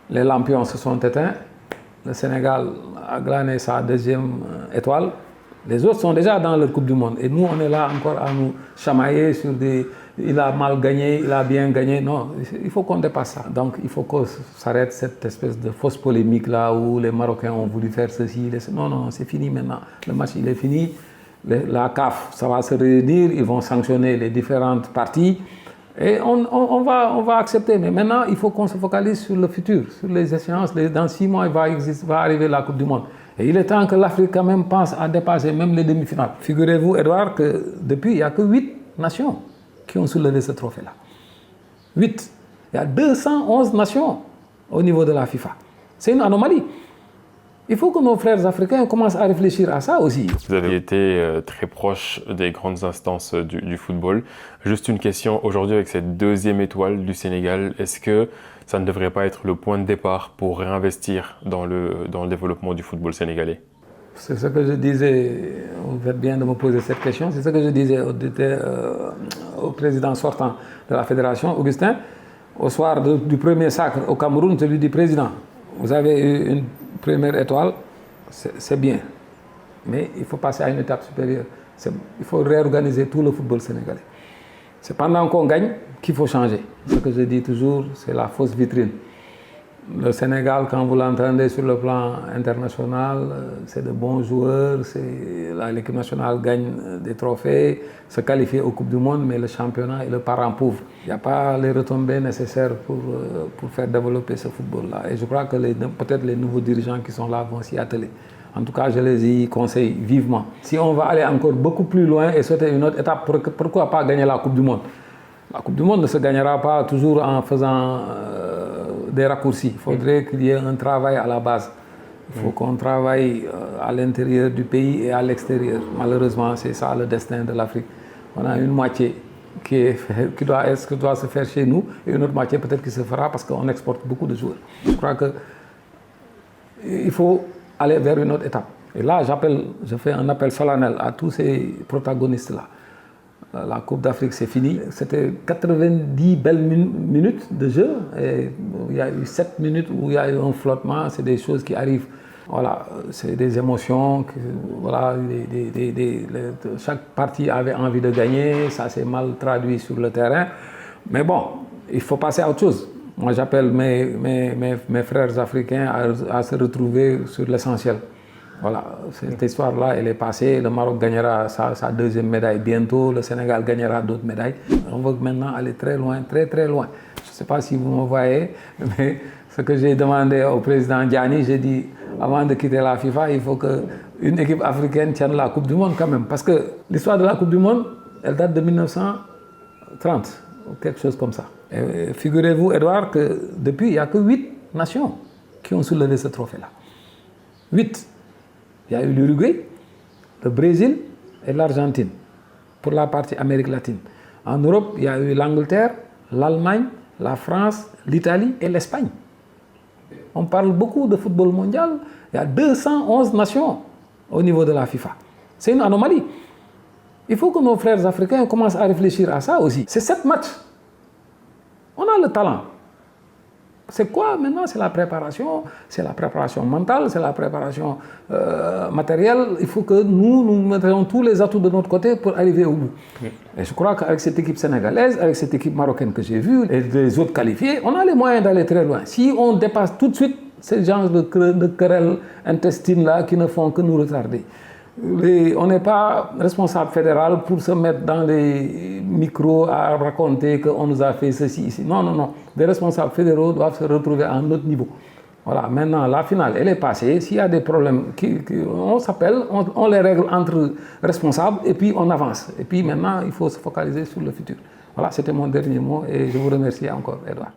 Les lampions se sont éteints. Le Sénégal a glané sa deuxième étoile. Les autres sont déjà dans leur Coupe du Monde. Et nous, on est là encore à nous chamailler sur des... Il a mal gagné, il a bien gagné. Non, il faut qu'on dépasse ça. Donc, il faut qu'on s'arrête cette espèce de fausse polémique là où les Marocains ont voulu faire ceci. Non, non, c'est fini maintenant. Le match, il est fini. La CAF, ça va se réunir. Ils vont sanctionner les différentes parties. Et on va accepter. Mais maintenant, il faut qu'on se focalise sur le futur, sur les échéances. Dans 6 mois, il va arriver la Coupe du Monde. Et il est temps que l'Afrique quand même pense à dépasser même les demi-finales. Figurez-vous, Edouard, que depuis, il n'y a que 8 nations qui ont soulevé ce trophée-là. 8. Il y a 211 nations au niveau de la FIFA. C'est une anomalie. Il faut que nos frères africains commencent à réfléchir à ça aussi. Vous avez été très proche des grandes instances du football. Juste une question, aujourd'hui avec cette deuxième étoile du Sénégal, est-ce que ça ne devrait pas être le point de départ pour réinvestir dans le développement du football sénégalais? C'est ce que je disais, vous faites bien de me poser cette question, c'est ce que je disais au président sortant de la fédération, Augustin, au soir du premier sacre au Cameroun, celui du président. Vous avez eu une première étoile, c'est bien, mais il faut passer à une étape supérieure. Il faut réorganiser tout le football sénégalais. C'est pendant qu'on gagne qu'il faut changer. Ce que je dis toujours, c'est la fausse vitrine. Le Sénégal, quand vous l'entendez sur le plan international, c'est de bons joueurs, l'équipe nationale gagne des trophées, se qualifie aux Coupes du Monde, mais le championnat est le parent pauvre. Il n'y a pas les retombées nécessaires pour faire développer ce football-là. Et je crois que peut-être les nouveaux dirigeants qui sont là vont s'y atteler. En tout cas, je les y conseille vivement. Si on va aller encore beaucoup plus loin et sauter une autre étape, pourquoi pas gagner la Coupe du Monde? La Coupe du Monde ne se gagnera pas toujours en faisant des raccourcis. Il faudrait qu'il y ait un travail à la base. Il faut qu'on travaille à l'intérieur du pays et à l'extérieur. Malheureusement, c'est ça le destin de l'Afrique. On a une moitié qui doit se faire chez nous et une autre moitié peut-être qui se fera parce qu'on exporte beaucoup de joueurs. Je crois qu'il faut aller vers une autre étape. Et là, je fais un appel solennel à tous ces protagonistes-là. La Coupe d'Afrique, c'est fini. C'était 90 belles minutes de jeu. Et il y a eu 7 minutes où il y a eu un flottement. C'est des choses qui arrivent. Voilà, c'est des émotions. Voilà, chaque partie avait envie de gagner. Ça s'est mal traduit sur le terrain. Mais bon, il faut passer à autre chose. Moi, j'appelle mes frères africains à se retrouver sur l'essentiel. Voilà, cette histoire-là, elle est passée. Le Maroc gagnera sa deuxième médaille bientôt. Le Sénégal gagnera d'autres médailles. On veut maintenant aller très loin, très très loin. Je ne sais pas si vous me voyez, mais ce que j'ai demandé au président Gianni, j'ai dit, avant de quitter la FIFA, il faut qu'une équipe africaine tienne la Coupe du Monde quand même. Parce que l'histoire de la Coupe du Monde, elle date de 1930, ou quelque chose comme ça. Et figurez-vous, Edouard, que depuis, il n'y a que 8 nations qui ont soulevé ce trophée-là. 8. Il y a eu l'Uruguay, le Brésil et l'Argentine, pour la partie Amérique latine. En Europe, il y a eu l'Angleterre, l'Allemagne, la France, l'Italie et l'Espagne. On parle beaucoup de football mondial. Il y a 211 nations au niveau de la FIFA. C'est une anomalie. Il faut que nos frères africains commencent à réfléchir à ça aussi. C'est 7 matchs. On a le talent. C'est quoi maintenant? C'est la préparation mentale, c'est la préparation matérielle. Il faut que nous mettions tous les atouts de notre côté pour arriver au bout. Et je crois qu'avec cette équipe sénégalaise, avec cette équipe marocaine que j'ai vue, et les autres qualifiés, on a les moyens d'aller très loin. Si on dépasse tout de suite ces genres de querelles intestines-là qui ne font que nous retarder. On n'est pas responsable fédéral pour se mettre dans les micros à raconter qu'on nous a fait ceci, ici. Non, non, non. Les responsables fédéraux doivent se retrouver à un autre niveau. Voilà, maintenant, la finale, elle est passée. S'il y a des problèmes, on s'appelle, on les règle entre responsables et puis on avance. Et puis maintenant, il faut se focaliser sur le futur. Voilà, c'était mon dernier mot et je vous remercie encore, Edouard.